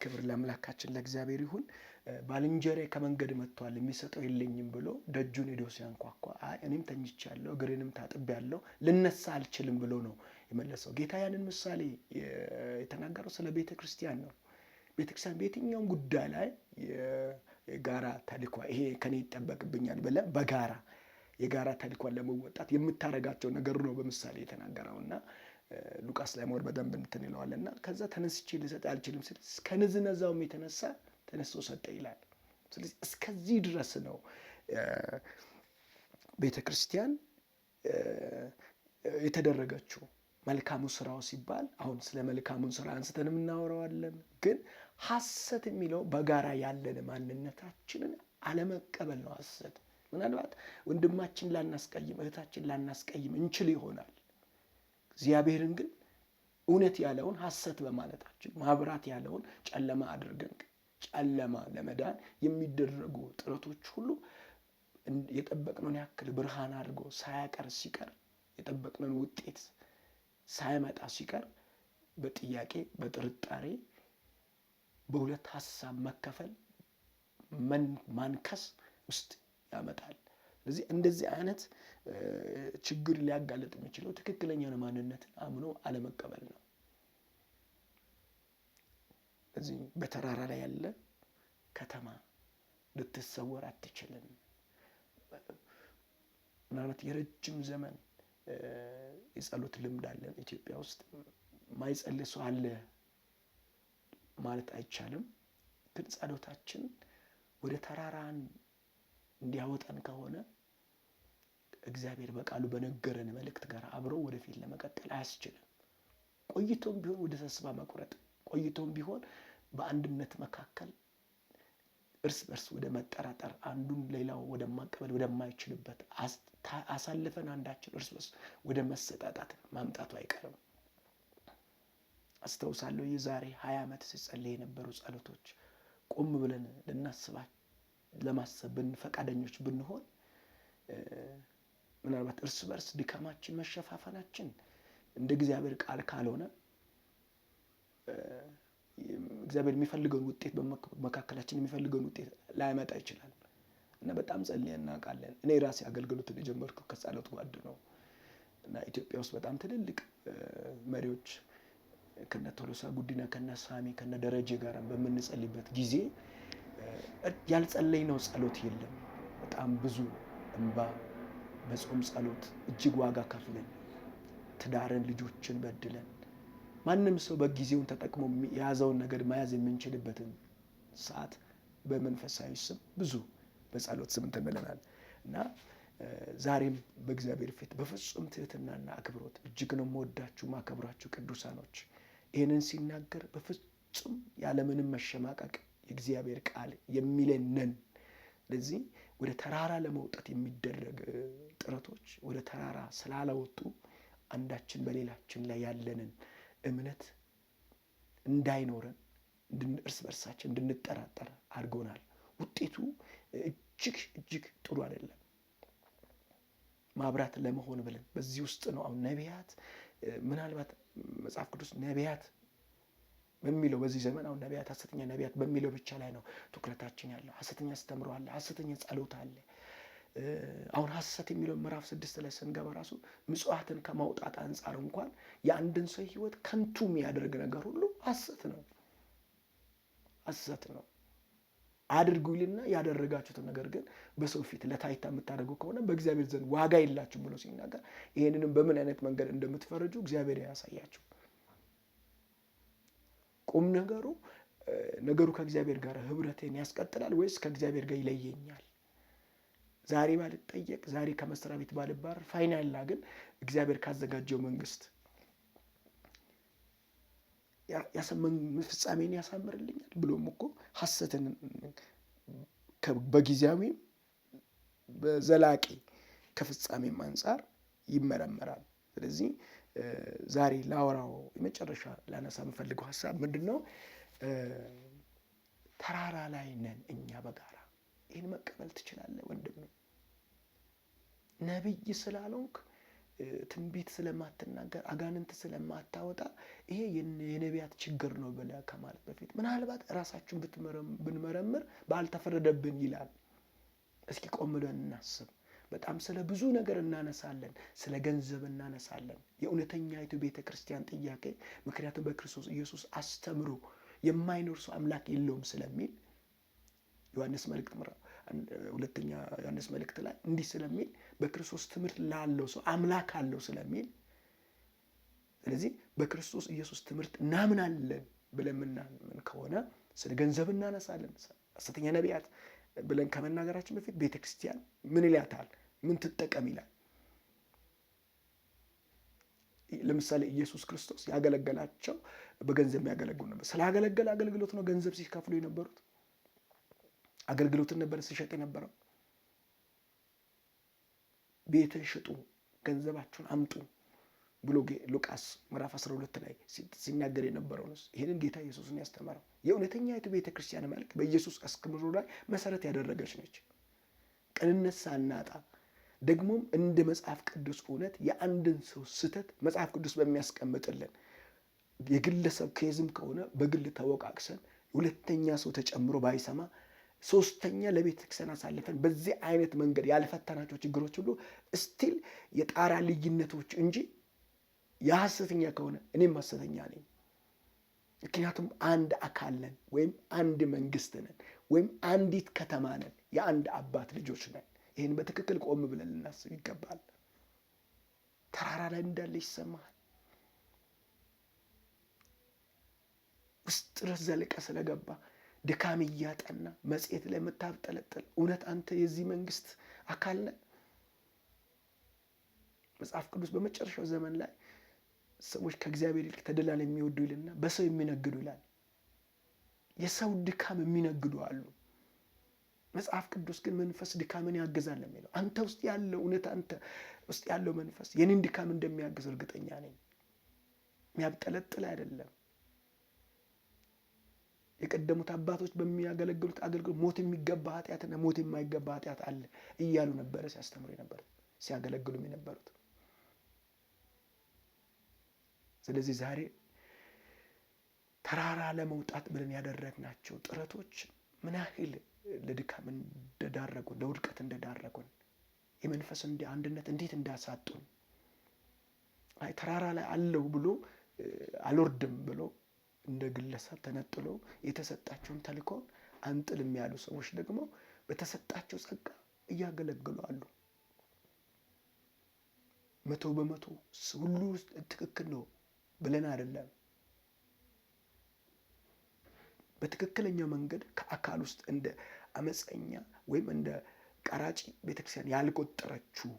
ክብር ለአምላካችን ለእግዚአብሔር ይሁን። ባልንጀሬ ከመንገድ መጥቷል የሚሰጠው የለኝም ብሎ ደጁን ሄዶ ሲያንኳኳ እኔም ተኝቻለሁ እግሬንም ታጥቤያለሁ ልነሳ አልችልም ብሎ ነው የመለሰው። ጌታ ያንን ምሳሌ የተናገረው ስለ ቤተ ክርስቲያን ነው። ቤተ ክርስቲያን በየትኛውም ጉዳይ ላይ የጋራ ተልእኮ ይሄ ከኔ ይጠበቅብኛል ብለህ በጋራ የጋራ ተልእኮን ለመወጣት የምታረጋቸው ነገር ነው በምሳሌ የተናገረውና ሉቃስ ላይ ሞር በደንብ እንትን ይለዋልና ከዛ ተነስቼ ልሰጥ አልችልም ሲል ከንዝነዛውም የተነሳ ተነስቶ ሰጠ ይላል። ስለዚህ እስከዚህ ድረስ ነው ቤተ ክርስቲያን የተደረገችው። መልካሙ ስራው ሲባል አሁን ስለ መልካሙን ስራ አንስተንም እናወራዋለን። ግን ሐሰት የሚለው በጋራ ያለን ማንነታችንን አለመቀበል ነው ሐሰት። ምናልባት ወንድማችን ላናስቀይም እህታችን ላናስቀይም እንችል ይሆናል። እግዚአብሔርን ግን እውነት ያለውን ሐሰት በማለታችን ማብራት ያለውን ጨለማ አድርገን ጨለማ ለመዳን የሚደረጉ ጥረቶች ሁሉ የጠበቅነውን ያክል ብርሃን አድርጎ ሳያቀር ሲቀር የጠበቅነውን ውጤት ሳይመጣ ሲቀር በጥያቄ በጥርጣሬ በሁለት ሐሳብ መከፈል ማንከስ ውስጥ ያመጣል። ስለዚህ እንደዚህ አይነት ችግር ሊያጋልጥ የሚችለው ትክክለኛውን ማንነትን አምኖ አለመቀበል ነው። እዚህ በተራራ ላይ ያለ ከተማ ልትሰወር አትችልም። ምናልባት የረጅም ዘመን የጸሎት ልምድ አለን ኢትዮጵያ ውስጥ። ማይጸልይ ሰው አለ ማለት አይቻልም። ግን ጸሎታችን ወደ ተራራን እንዲያወጣን ከሆነ እግዚአብሔር በቃሉ በነገረን መልእክት ጋር አብሮ ወደፊት ለመቀጠል አያስችልም። ቆይቶም ቢሆን ወደ ተስፋ መቁረጥ፣ ቆይቶም ቢሆን በአንድነት መካከል እርስ በርስ ወደ መጠራጠር፣ አንዱን ሌላው ወደ ማቀበል ወደማይችልበት አሳልፈን አንዳችን እርስ በርስ ወደ መሰጣጣት ማምጣቱ አይቀርም። አስተውሳለሁ የዛሬ 20 ዓመት ሲጸልይ የነበሩ ጸሎቶች ቆም ብለን ለማሰብ ፈቃደኞች ብንሆን ምናልባት እርስ በርስ ድካማችን መሸፋፈናችን እንደ እግዚአብሔር ቃል ካልሆነ እግዚአብሔር የሚፈልገውን ውጤት በመካከላችን የሚፈልገውን ውጤት ላይመጣ ይችላል። እና በጣም ጸልየን እናውቃለን። እኔ ራሴ አገልግሎትን የጀመርኩት ከጸሎት ጓድ ነው። እና ኢትዮጵያ ውስጥ በጣም ትልልቅ መሪዎች ከነ ቶሎሳ ጉዲና ከነ ሳሚ ከነ ደረጀ ጋር በምንጸልይበት ጊዜ ያልጸለይነው ጸሎት የለም። በጣም ብዙ እንባ በጾም ጸሎት እጅግ ዋጋ ከፍለን ትዳርን ልጆችን በድለን ማንም ሰው በጊዜውን ተጠቅሞ የያዘውን ነገር መያዝ የምንችልበትን ሰዓት በመንፈሳዊ ስም ብዙ በጸሎት ስም እንትን ብለናል። እና ዛሬም በእግዚአብሔር ፊት በፍጹም ትህትናና አክብሮት እጅግ ነው የምወዳችሁ ማከብራችሁ ቅዱሳኖች ይህንን ሲናገር በፍጹም ያለምንም መሸማቀቅ የእግዚአብሔር ቃል የሚለንን። ስለዚህ ወደ ተራራ ለመውጣት የሚደረግ ጥረቶች ወደ ተራራ ስላላወጡ አንዳችን በሌላችን ላይ ያለንን እምነት እንዳይኖረን እርስ በርሳችን እንድንጠራጠር አድርጎናል። ውጤቱ እጅግ ጥሩ አይደለም። ማብራት ለመሆን ብለን በዚህ ውስጥ ነው አሁን ነቢያት ምናልባት መጽሐፍ ቅዱስ ነቢያት በሚለው በዚህ ዘመን አሁን ነቢያት ሐሰተኛ ነቢያት በሚለው ብቻ ላይ ነው ትኩረታችን ያለው። ሐሰተኛ አስተምሮ አለ፣ ሐሰተኛ ጸሎት አለ። አሁን ሐሰት የሚለው ምዕራፍ 6 ላይ ስንገባ ራሱ ምጽዋትን ከማውጣት አንጻር እንኳን የአንድን ሰው ሕይወት ከንቱ የሚያደርግ ነገር ሁሉ ሐሰት ነው። አድርጉልና ያደረጋችሁትን ነገር ግን በሰው ፊት ለታይታ የምታደርጉ ከሆነ በእግዚአብሔር ዘንድ ዋጋ የላችሁም ብሎ ሲናገር ይሄንንም በምን አይነት መንገድ እንደምትፈርጁ እግዚአብሔር ያሳያችሁ። ቁም ነገሩ ከእግዚአብሔር ጋር ህብረቴን ያስቀጥላል ወይስ ከእግዚአብሔር ጋር ይለየኛል? ዛሬ ባልጠየቅ ዛሬ ከመስሪያ ቤት ባልባረር ፋይናልና ግን እግዚአብሔር ካዘጋጀው መንግስት ፍጻሜን ያሳምርልኛል ብሎም እኮ ሐሰትን በጊዜያዊም በዘላቂ ከፍጻሜም አንጻር ይመረመራል። ስለዚህ ዛሬ ላወራው የመጨረሻ ላነሳ የምፈልገው ሐሳብ ምንድነው? ተራራ ላይ ነን እኛ በጋራ። ይህን መቀበል ትችላለህ ወንድም? ነብይ ስላልሆንክ ትንቢት ስለማትናገር አጋንንት ስለማታወጣ ይሄ የነቢያት ችግር ነው ብለህ ከማለት በፊት ምናልባት ራሳችሁን ብንመረምር ባልተፈረደብን ይላል። እስኪ ቆም ብለን እናስብ። በጣም ስለ ብዙ ነገር እናነሳለን። ስለ ገንዘብ እናነሳለን። የእውነተኛይቱ ቤተ ክርስቲያን ጥያቄ ምክንያቱም በክርስቶስ ኢየሱስ አስተምሮ የማይኖር ሰው አምላክ የለውም ስለሚል ዮሐንስ መልእክት ሁለተኛ ዮሐንስ መልእክት ላይ እንዲህ ስለሚል በክርስቶስ ትምህርት ላለው ሰው አምላክ አለው ስለሚል፣ ስለዚህ በክርስቶስ ኢየሱስ ትምህርት እናምናለን ብለን ምናምን ከሆነ ስለ ገንዘብ እናነሳለን። ሐሰተኛ ነቢያት ብለን ከመናገራችን በፊት ቤተክርስቲያን ምን ይላታል? ምን ትጠቀም ይላል? ለምሳሌ ኢየሱስ ክርስቶስ ያገለገላቸው በገንዘብ የሚያገለግሉ ነበር። ስላገለገለ አገልግሎት ነው ገንዘብ ሲከፍሉ የነበሩት? አገልግሎትን ነበር ሲሸጥ የነበረው? ቤትን ሽጡ፣ ገንዘባችሁን አምጡ ብሎ ሉቃስ ምዕራፍ 12 ላይ ሲናገር የነበረው ነው። ይህንን ጌታ ኢየሱስን ያስተማረው የእውነተኛይቱ ቤተ ክርስቲያን መልክ በኢየሱስ አስተምህሮ ላይ መሰረት ያደረገች ነች። ቅንነት ሳናጣ ደግሞም እንደ መጽሐፍ ቅዱስ እውነት የአንድን ሰው ስህተት መጽሐፍ ቅዱስ በሚያስቀምጥልን የግለሰብ ኬዝም ከሆነ በግል ተወቃቅሰን ሁለተኛ ሰው ተጨምሮ ባይሰማ ሶስተኛ ለቤተ ክርስቲያን አሳልፈን በዚህ አይነት መንገድ ያልፈታናቸው ችግሮች ሁሉ ስቲል የጣራ ልዩነቶች እንጂ የሐሰተኛ ከሆነ እኔም ሐሰተኛ ነኝ። ምክንያቱም አንድ አካል ነን፣ ወይም አንድ መንግስት ነን፣ ወይም አንዲት ከተማ ነን፣ የአንድ አባት ልጆች ነን። ይህን በትክክል ቆም ብለን ልናስብ ይገባል። ተራራ ላይ እንዳለ ይሰማሃል። ውስጥ ድረስ ዘልቀ ስለገባ ድካም እያጠና መጽሔት ላይ የምታብጠለጥል እውነት አንተ የዚህ መንግስት አካል ነህ? መጽሐፍ ቅዱስ በመጨረሻው ዘመን ላይ ሰዎች ከእግዚአብሔር ይልቅ ተድላን የሚወዱ ይልና በሰው የሚነግዱ ይላል። የሰው ድካም የሚነግዱ አሉ። መጽሐፍ ቅዱስ ግን መንፈስ ድካምን ያግዛል የሚለው አንተ ውስጥ ያለው እውነት፣ አንተ ውስጥ ያለው መንፈስ የኔን ድካም እንደሚያግዝ እርግጠኛ ነኝ። የሚያብጠለጥል አይደለም። የቀደሙት አባቶች በሚያገለግሉት አገልግሎት ሞት የሚገባ ኃጢአትና ሞት የማይገባ ኃጢአት አለ እያሉ ነበረ ሲያስተምሩ የነበሩት፣ ሲያገለግሉም የነበሩት። ስለዚህ ዛሬ ተራራ ለመውጣት ብለን ያደረግናቸው ጥረቶች ምን ያህል ለድካም እንደዳረጉን፣ ለውድቀት እንደዳረጉን፣ የመንፈስ አንድነት እንዴት እንዳሳጡን፣ አይ ተራራ ላይ አለው ብሎ አልወርድም ብሎ እንደ ግለሰብ ተነጥሎ የተሰጣቸውን ተልእኮን አንጥልም ያሉ ሰዎች ደግሞ በተሰጣቸው ጸጋ እያገለገሉ አሉ። 100% ሁሉ ትክክል ነው ብለን አይደለም። በትክክለኛው መንገድ ከአካል ውስጥ እንደ አመፀኛ ወይም እንደ ቀራጭ ቤተክርስቲያን ያልቆጠረችው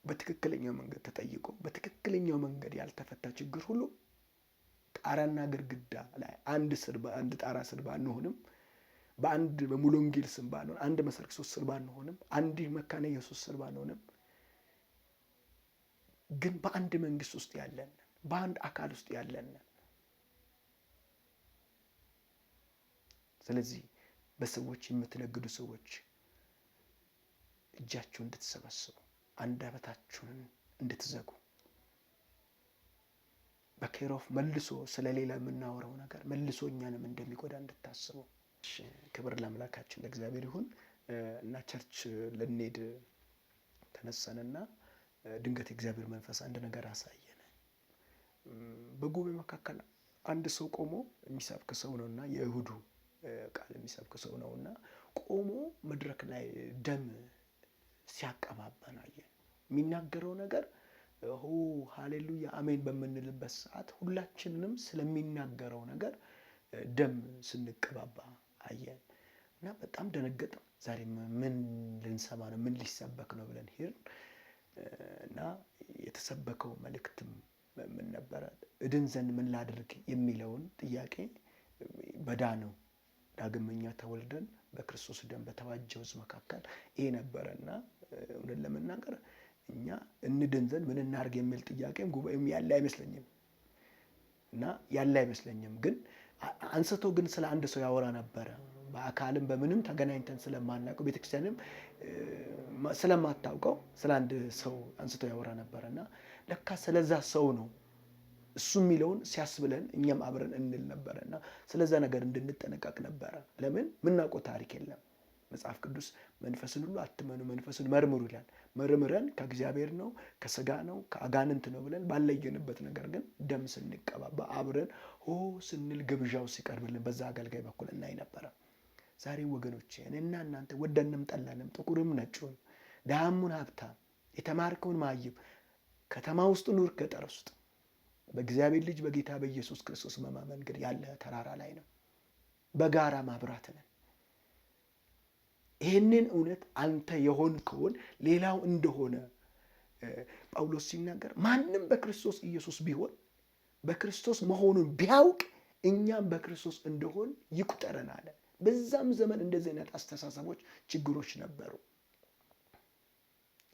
በትክክለኛው መንገድ ተጠይቆ በትክክለኛው መንገድ ያልተፈታ ችግር ሁሉ ጣራና ግድግዳ ላይ አንድ ጣራ ስር ባንሆንም፣ በአንድ በሙሉ ወንጌል ስም ባንሆን፣ አንድ መሰረት ክርስቶስ ስር ባንሆንም፣ አንድ መካነ ኢየሱስ ስር ባንሆንም፣ ግን በአንድ መንግስት ውስጥ ያለን፣ በአንድ አካል ውስጥ ያለን። ስለዚህ በሰዎች የምትነግዱ ሰዎች እጃችሁን እንድትሰበስቡ፣ አንደበታችሁን እንድትዘጉ፣ በኬሮፍ መልሶ ስለሌላ የምናወራው ነገር መልሶ እኛንም እንደሚጎዳ እንድታስቡ። ክብር ለአምላካችን ለእግዚአብሔር ይሁን። እና ቸርች ልንሄድ ተነሳንና ድንገት የእግዚአብሔር መንፈስ አንድ ነገር አሳየን። በጉባኤ መካከል አንድ ሰው ቆሞ የሚሰብክ ሰው ነውና የይሁዱ ቃል የሚሰብክ ሰው ነውና ቆሞ መድረክ ላይ ደም ሲያቀባባን አየን። የሚናገረው ነገር ሃሌሉያ አሜን በምንልበት ሰዓት ሁላችንንም ስለሚናገረው ነገር ደም ስንቀባባ አየን እና በጣም ደነገጥን። ዛሬ ምን ልንሰማ ነው? ምን ሊሰበክ ነው ብለን ሄድን እና የተሰበከው መልእክትም ምን ነበረ? እድን ዘንድ ምን ላድርግ የሚለውን ጥያቄ በዳነው ዳግመኛ ተወልደን በክርስቶስ ደም በተዋጀው ሕዝብ መካከል ይሄ ነበረና እውነት ለመናገር እኛ እንድን ዘንድ ምን እናድርግ የሚል ጥያቄም ጉባኤም ያለ አይመስለኝም እና ያለ አይመስለኝም። ግን አንስቶ ግን ስለ አንድ ሰው ያወራ ነበረ። በአካልም በምንም ተገናኝተን ስለማናውቀው ቤተክርስቲያንም ስለማታውቀው ስለ አንድ ሰው አንስቶ ያወራ ነበርና ለካ ስለዛ ሰው ነው እሱ የሚለውን ሲያስብለን እኛም አብረን እንል ነበርና ስለዛ ነገር እንድንጠነቀቅ ነበረ። ለምን ምናውቀው ታሪክ የለም። መጽሐፍ ቅዱስ መንፈስን ሁሉ አትመኑ መንፈስን መርምሩ ይላል። መርምረን ከእግዚአብሔር ነው ከስጋ ነው ከአጋንንት ነው ብለን ባለየንበት ነገር ግን ደም ስንቀባባ አብረን ሆ ስንል ግብዣው ሲቀርብልን በዛ አገልጋይ በኩል እናይ ነበረ። ዛሬ ወገኖቼ እኔና እናንተ ወደንም ጠላንም ጥቁርም ነጩን ደሃሙን ሀብታም የተማርከውን ማይብ ከተማ ውስጥ ኑር ገጠር ውስጥ በእግዚአብሔር ልጅ በጌታ በኢየሱስ ክርስቶስ መማመን ግን ያለ ተራራ ላይ ነው። በጋራ ማብራት ነን። ይህንን እውነት አንተ የሆንከውን ሌላው እንደሆነ ጳውሎስ ሲናገር ማንም በክርስቶስ ኢየሱስ ቢሆን በክርስቶስ መሆኑን ቢያውቅ እኛም በክርስቶስ እንደሆን ይቁጠረን አለ። በዛም ዘመን እንደዚህ አይነት አስተሳሰቦች ችግሮች ነበሩ።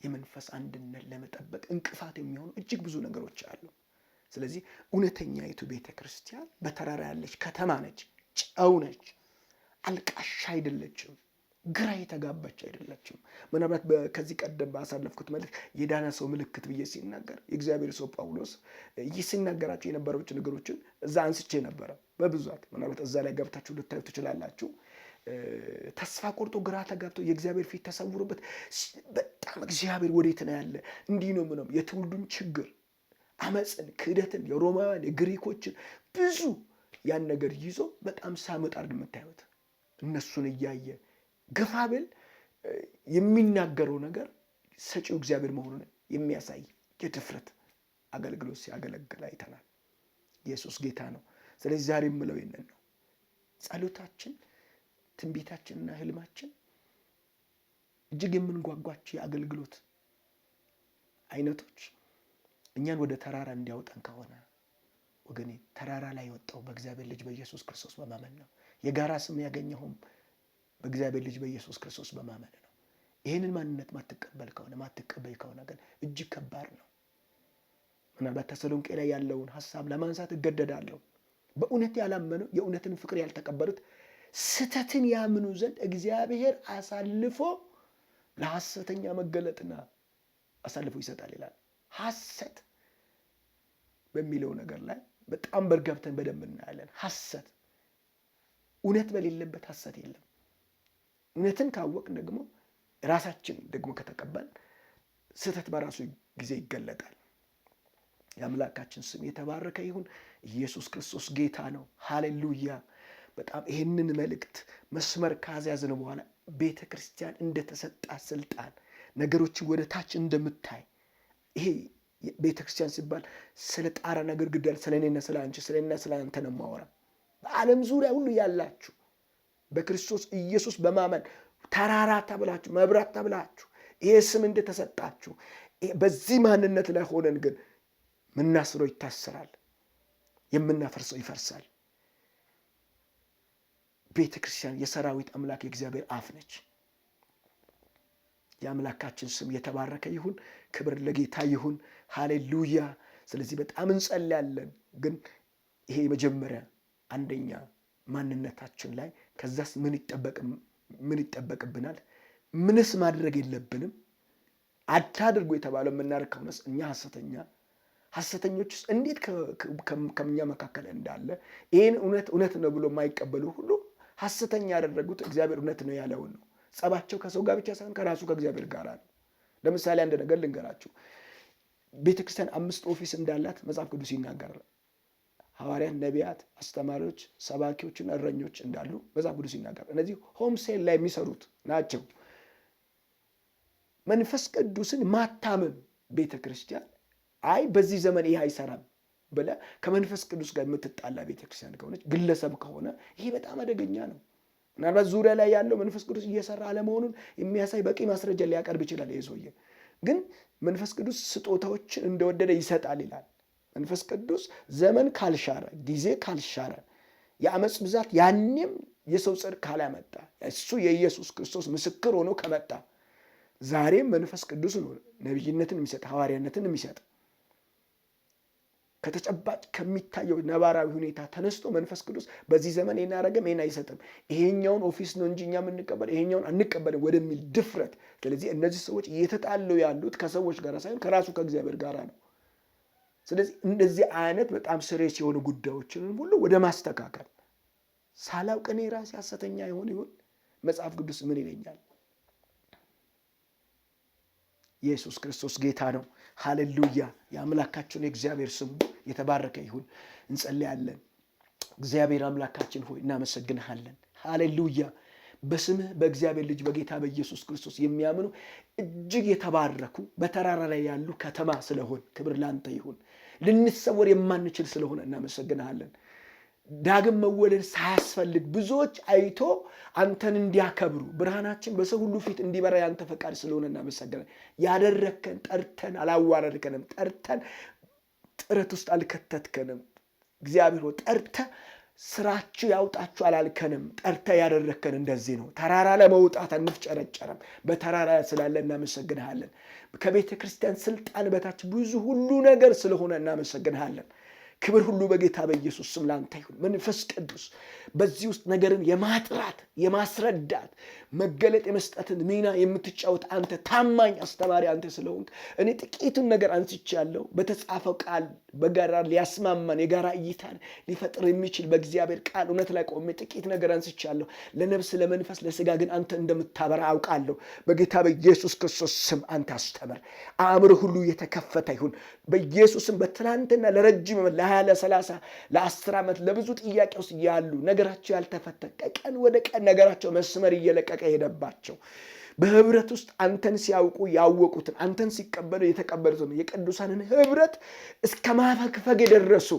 የመንፈስ አንድነት ለመጠበቅ እንቅፋት የሚሆኑ እጅግ ብዙ ነገሮች አሉ። ስለዚህ እውነተኛይቱ ቤተ ክርስቲያን በተራራ ያለች ከተማ ነች፣ ጨው ነች፣ አልቃሻ አይደለችም፣ ግራ የተጋባች አይደለችም። ምናልባት ከዚህ ቀደም ባሳለፍኩት መልእክት የዳነ ሰው ምልክት ብዬ ሲናገር የእግዚአብሔር ሰው ጳውሎስ ሲናገራቸው የነበሩት ነገሮችን እዛ አንስቼ ነበረ በብዛት። ምናልባት እዛ ላይ ገብታችሁ ልታዩ ትችላላችሁ። ተስፋ ቆርጦ ግራ ተጋብቶ የእግዚአብሔር ፊት ተሰውሮበት በጣም እግዚአብሔር ወዴት ነው ያለ እንዲህ ነው ምንም የትውልዱን ችግር አመፅን፣ ክህደትን፣ የሮማውያን የግሪኮችን ብዙ ያን ነገር ይዞ በጣም ሳመጣር የምታዩት እነሱን እያየ ገፋብል የሚናገረው ነገር ሰጪው እግዚአብሔር መሆኑን የሚያሳይ የድፍረት አገልግሎት ሲያገለግል አይተናል። ኢየሱስ ጌታ ነው። ስለዚህ ዛሬ የምለው ይሄንን ነው። ጸሎታችን፣ ትንቢታችንና ህልማችን እጅግ የምንጓጓቸው የአገልግሎት አይነቶች እኛን ወደ ተራራ እንዲያወጣን ከሆነ ወገኔ ተራራ ላይ ወጣው በእግዚአብሔር ልጅ በኢየሱስ ክርስቶስ በማመን ነው። የጋራ ስም ያገኘሁም በእግዚአብሔር ልጅ በኢየሱስ ክርስቶስ በማመን ነው። ይህንን ማንነት ማትቀበል ከሆነ ግን እጅግ ከባድ ነው። ምናልባት ተሰሎንቄ ላይ ያለውን ሐሳብ ለማንሳት እገደዳለሁ። በእውነት ያላመኑ የእውነትን ፍቅር ያልተቀበሉት ስተትን ያምኑ ዘንድ እግዚአብሔር አሳልፎ ለሐሰተኛ መገለጥና አሳልፎ ይሰጣል ይላል። ሐሰት በሚለው ነገር ላይ በጣም በርገብተን በደንብ እናያለን። ሐሰት እውነት በሌለበት ሐሰት የለም። እውነትን ካወቅን ደግሞ ራሳችን ደግሞ ከተቀበል ስተት በራሱ ጊዜ ይገለጣል። የአምላካችን ስም የተባረከ ይሁን። ኢየሱስ ክርስቶስ ጌታ ነው። ሃሌሉያ። በጣም ይህንን መልእክት መስመር ካዝያዝን በኋላ ቤተ ክርስቲያን እንደተሰጣ ስልጣን ነገሮችን ወደ ታች እንደምታይ ይሄ ቤተ ክርስቲያን ሲባል ስለ ጣራ ነገር ግዳል ስለ እኔና ስለ አንቺ ስለ እኔና ስለ አንተ ነው የማወራ። በዓለም ዙሪያ ሁሉ ያላችሁ በክርስቶስ ኢየሱስ በማመን ተራራ ተብላችሁ መብራት ተብላችሁ ይሄ ስም እንደተሰጣችሁ በዚህ ማንነት ላይ ሆነን ግን ምናስረው ይታሰራል፣ የምናፈርሰው ይፈርሳል። ቤተ ክርስቲያን የሰራዊት አምላክ የእግዚአብሔር አፍ ነች። የአምላካችን ስም የተባረከ ይሁን። ክብር ለጌታ ይሁን። ሃሌሉያ። ስለዚህ በጣም እንጸልያለን። ግን ይሄ መጀመሪያ አንደኛ ማንነታችን ላይ ከዛስ ምን ይጠበቅብናል? ምንስ ማድረግ የለብንም? አታድርጉ የተባለው የምናደርገውስ እኛ ሐሰተኞችስ እንዴት ከኛ መካከል እንዳለ ይህን እውነት ነው ብሎ የማይቀበሉ ሁሉ ሐሰተኛ ያደረጉት እግዚአብሔር እውነት ነው ያለውን ነው። ጸባቸው ከሰው ጋር ብቻ ሳይሆን ከራሱ ከእግዚአብሔር ጋር ነው። ለምሳሌ አንድ ነገር ልንገራችሁ። ቤተክርስቲያን 5 ኦፊስ እንዳላት መጽሐፍ ቅዱስ ይናገራል። ሐዋርያት፣ ነቢያት፣ አስተማሪዎች፣ ሰባኪዎችና እረኞች እንዳሉ መጽሐፍ ቅዱስ ይናገራል። እነዚህ ሆም ሴል ላይ የሚሰሩት ናቸው። መንፈስ ቅዱስን ማታመን ቤተክርስቲያን አይ በዚህ ዘመን ይሄ አይሰራም ብለ ከመንፈስ ቅዱስ ጋር የምትጣላ ቤተክርስቲያን ከሆነች ግለሰብ ከሆነ ይሄ በጣም አደገኛ ነው። ምናልባት ዙሪያ ላይ ያለው መንፈስ ቅዱስ እየሰራ አለመሆኑን የሚያሳይ በቂ ማስረጃ ሊያቀርብ ይችላል። ይሄ ሰውዬ ግን መንፈስ ቅዱስ ስጦታዎችን እንደወደደ ይሰጣል ይላል። መንፈስ ቅዱስ ዘመን ካልሻረ፣ ጊዜ ካልሻረ፣ የአመፅ ብዛት ያኔም የሰው ጽድቅ ካላመጣ፣ እሱ የኢየሱስ ክርስቶስ ምስክር ሆኖ ከመጣ ዛሬም መንፈስ ቅዱስ ነው ነቢይነትን የሚሰጥ ሐዋርያነትን የሚሰጥ። ከተጨባጭ ከሚታየው ነባራዊ ሁኔታ ተነስቶ መንፈስ ቅዱስ በዚህ ዘመን ይሄን አረገም ይሄን አይሰጥም፣ ይሄኛውን ኦፊስ ነው እንጂ እኛ የምንቀበል ይሄኛውን አንቀበልም ወደሚል ድፍረት። ስለዚህ እነዚህ ሰዎች እየተጣሉ ያሉት ከሰዎች ጋር ሳይሆን ከራሱ ከእግዚአብሔር ጋር ነው። ስለዚህ እንደዚህ አይነት በጣም ሲሪየስ የሆኑ ጉዳዮችን ሁሉ ወደ ማስተካከል ሳላውቅ እኔ ራሴ ሐሰተኛ ይሆን መጽሐፍ ቅዱስ ምን ይለኛል? ኢየሱስ ክርስቶስ ጌታ ነው። ሃሌሉያ! የአምላካችን የእግዚአብሔር ስሙ የተባረከ ይሁን። እንጸልያለን። እግዚአብሔር አምላካችን ሆይ እናመሰግንሃለን። ሃሌሉያ! በስምህ በእግዚአብሔር ልጅ በጌታ በኢየሱስ ክርስቶስ የሚያምኑ እጅግ የተባረኩ በተራራ ላይ ያሉ ከተማ ስለሆን ክብር ላንተ ይሁን። ልንሰወር የማንችል ስለሆነ እናመሰግንሃለን። ዳግም መወለድ ሳያስፈልግ ብዙዎች አይቶ አንተን እንዲያከብሩ ብርሃናችን በሰው ሁሉ ፊት እንዲበራ ያንተ ፈቃድ ስለሆነ እናመሰግናለን። ያደረከን ጠርተን አላዋረድከንም። ጠርተን ጥረት ውስጥ አልከተትከንም። እግዚአብሔር ሆይ ጠርተ ስራችሁ ያውጣችሁ አላልከንም። ጠርተ ያደረከን እንደዚህ ነው። ተራራ ለመውጣት አንፍጨረጨረም። በተራራ ስላለ እናመሰግንሃለን። ከቤተ ክርስቲያን ስልጣን በታች ብዙ ሁሉ ነገር ስለሆነ እናመሰግንሃለን። ክብር ሁሉ በጌታ በኢየሱስ ስም ላንተ ይሁን። መንፈስ ቅዱስ በዚህ ውስጥ ነገርን የማጥራት የማስረዳት መገለጥ የመስጠትን ሚና የምትጫወት አንተ ታማኝ አስተማሪ አንተ ስለሆንክ እኔ ጥቂቱን ነገር አንስቻለሁ። በተጻፈው ቃል በጋራ ሊያስማማን የጋራ እይታን ሊፈጥር የሚችል በእግዚአብሔር ቃል እውነት ላይ ቆሜ ጥቂት ነገር አንስቻለሁ። ለነፍስ ለመንፈስ ለስጋ ግን አንተ እንደምታበራ አውቃለሁ። በጌታ በኢየሱስ ክርስቶስ ስም አንተ አስተምር። አእምሮ ሁሉ የተከፈተ ይሁን በኢየሱስም። በትናንትና ለረጅም ለ20 ለ30 ዓመት ለብዙ ጥያቄ ውስጥ ያሉ ነገራቸው ያልተፈታ ቀን ወደ ቀን ነገራቸው መስመር እየለቀቀ ሄደባቸው በህብረት ውስጥ አንተን ሲያውቁ ያወቁትን አንተን ሲቀበሉ የተቀበሉትን የቅዱሳንን ህብረት እስከ ማፈግፈግ የደረሱ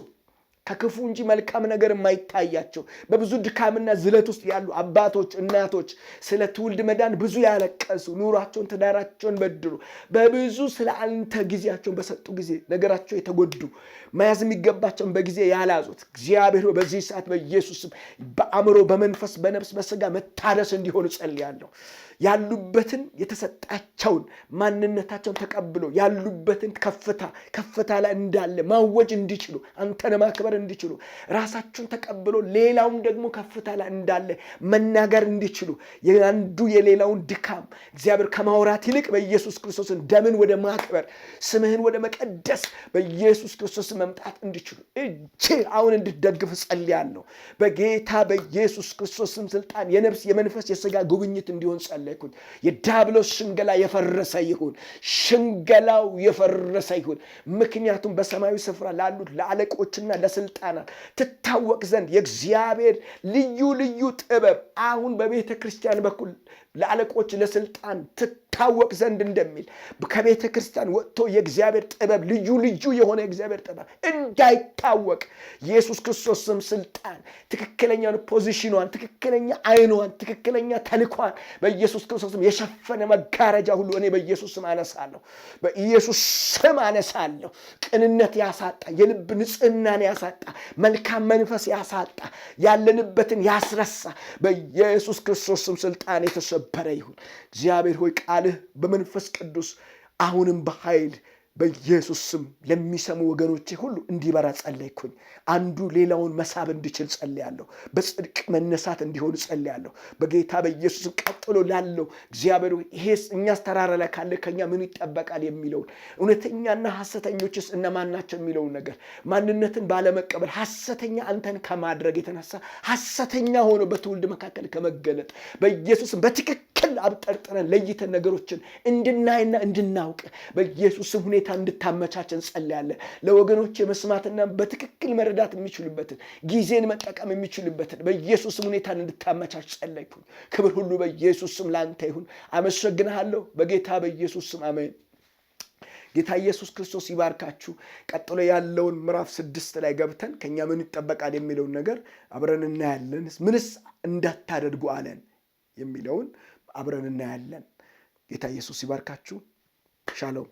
ከክፉ እንጂ መልካም ነገር የማይታያቸው በብዙ ድካምና ዝለት ውስጥ ያሉ አባቶች እናቶች ስለ ትውልድ መዳን ብዙ ያለቀሱ ኑሯቸውን ትዳራቸውን በድሩ በብዙ ስለ አንተ ጊዜያቸውን በሰጡ ጊዜ ነገራቸው የተጎዱ መያዝ የሚገባቸውን በጊዜ ያላዙት እግዚአብሔር በዚህ ሰዓት በኢየሱስም በአእምሮ በመንፈስ በነፍስ በስጋ መታደስ እንዲሆኑ ጸልያለሁ። ያሉበትን የተሰጣቸውን ማንነታቸውን ተቀብሎ ያሉበትን ከፍታ ላይ እንዳለ ማወጅ እንዲችሉ አንተን ማክበር እንዲችሉ ራሳቸውን ተቀብሎ ሌላውም ደግሞ ከፍታ ላይ እንዳለ መናገር እንዲችሉ የአንዱ የሌላውን ድካም እግዚአብሔር ከማውራት ይልቅ በኢየሱስ ክርስቶስን ደምን ወደ ማክበር ስምህን ወደ መቀደስ በኢየሱስ ክርስቶስ መምጣት እንዲችሉ እጅ አሁን እንድትደግፍ ጸልያለሁ። በጌታ በኢየሱስ ክርስቶስም ስልጣን የነፍስ የመንፈስ የሥጋ ጉብኝት እንዲሆን ጸልያለሁ። የዲያብሎስ ሽንገላ የፈረሰ ይሁን። ሽንገላው የፈረሰ ይሁን። ምክንያቱም በሰማያዊ ስፍራ ላሉት ለአለቆችና ለስልጣናት ትታወቅ ዘንድ የእግዚአብሔር ልዩ ልዩ ጥበብ አሁን በቤተ ክርስቲያን በኩል ለአለቆች ለስልጣን ትታወቅ ዘንድ እንደሚል ከቤተ ክርስቲያን ወጥቶ የእግዚአብሔር ጥበብ ልዩ ልዩ የሆነ የእግዚአብሔር ጥበብ እንዳይታወቅ ኢየሱስ ክርስቶስም ስልጣን ትክክለኛውን ፖዚሽኗን ትክክለኛ አይኗን ትክክለኛ ተልኳን በኢየሱስ ክርስቶስም የሸፈነ መጋረጃ ሁሉ እኔ በኢየሱስ ስም አነሳለሁ። በኢየሱስ ስም አነሳለሁ። ቅንነት ያሳጣ የልብ ንጽህናን ያሳጣ መልካም መንፈስ ያሳጣ ያለንበትን ያስረሳ በኢየሱስ ክርስቶስ ስም ስልጣን የተሰበረ ይሁን። እግዚአብሔር ሆይ ቃልህ በመንፈስ ቅዱስ አሁንም በኃይል በኢየሱስ ስም ለሚሰሙ ወገኖቼ ሁሉ እንዲበራ ጸለይኩኝ። አንዱ ሌላውን መሳብ እንዲችል ጸልያለሁ። በጽድቅ መነሳት እንዲሆን ጸልያለሁ። በጌታ በኢየሱስ ቀጥሎ ላለው እግዚአብሔር ይሄስ እኛስ ተራራ ላይ ካለ ከኛ ምን ይጠበቃል የሚለውን እውነተኛና ሐሰተኞችስ እነማን ናቸው የሚለውን ነገር ማንነትን ባለመቀበል ሐሰተኛ አንተን ከማድረግ የተነሳ ሐሰተኛ ሆኖ በትውልድ መካከል ከመገለጥ በኢየሱስ በትክክል አብጠርጥረን ለይተን ነገሮችን እንድናይና እንድናውቅ በኢየሱስ ሁኔታ እንድታመቻቸን ጸልያለን። ለወገኖች መስማትና በትክክል መረዳት የሚችሉበትን ጊዜን መጠቀም የሚችሉበትን በኢየሱስ ሁኔታን እንድታመቻች ጸለይኩኝ። ክብር ሁሉ በኢየሱስ ስም ላንተ ይሁን። አመሰግንሃለሁ በጌታ በኢየሱስ ስም አሜን። ጌታ ኢየሱስ ክርስቶስ ይባርካችሁ። ቀጥሎ ያለውን ምዕራፍ 6 ላይ ገብተን ከኛ ምን ይጠበቃል የሚለውን ነገር አብረን እናያለን። ምንስ እንዳታደርጉ አለን የሚለውን አብረን እናያለን። ጌታ ኢየሱስ ይባርካችሁ። ሻሎም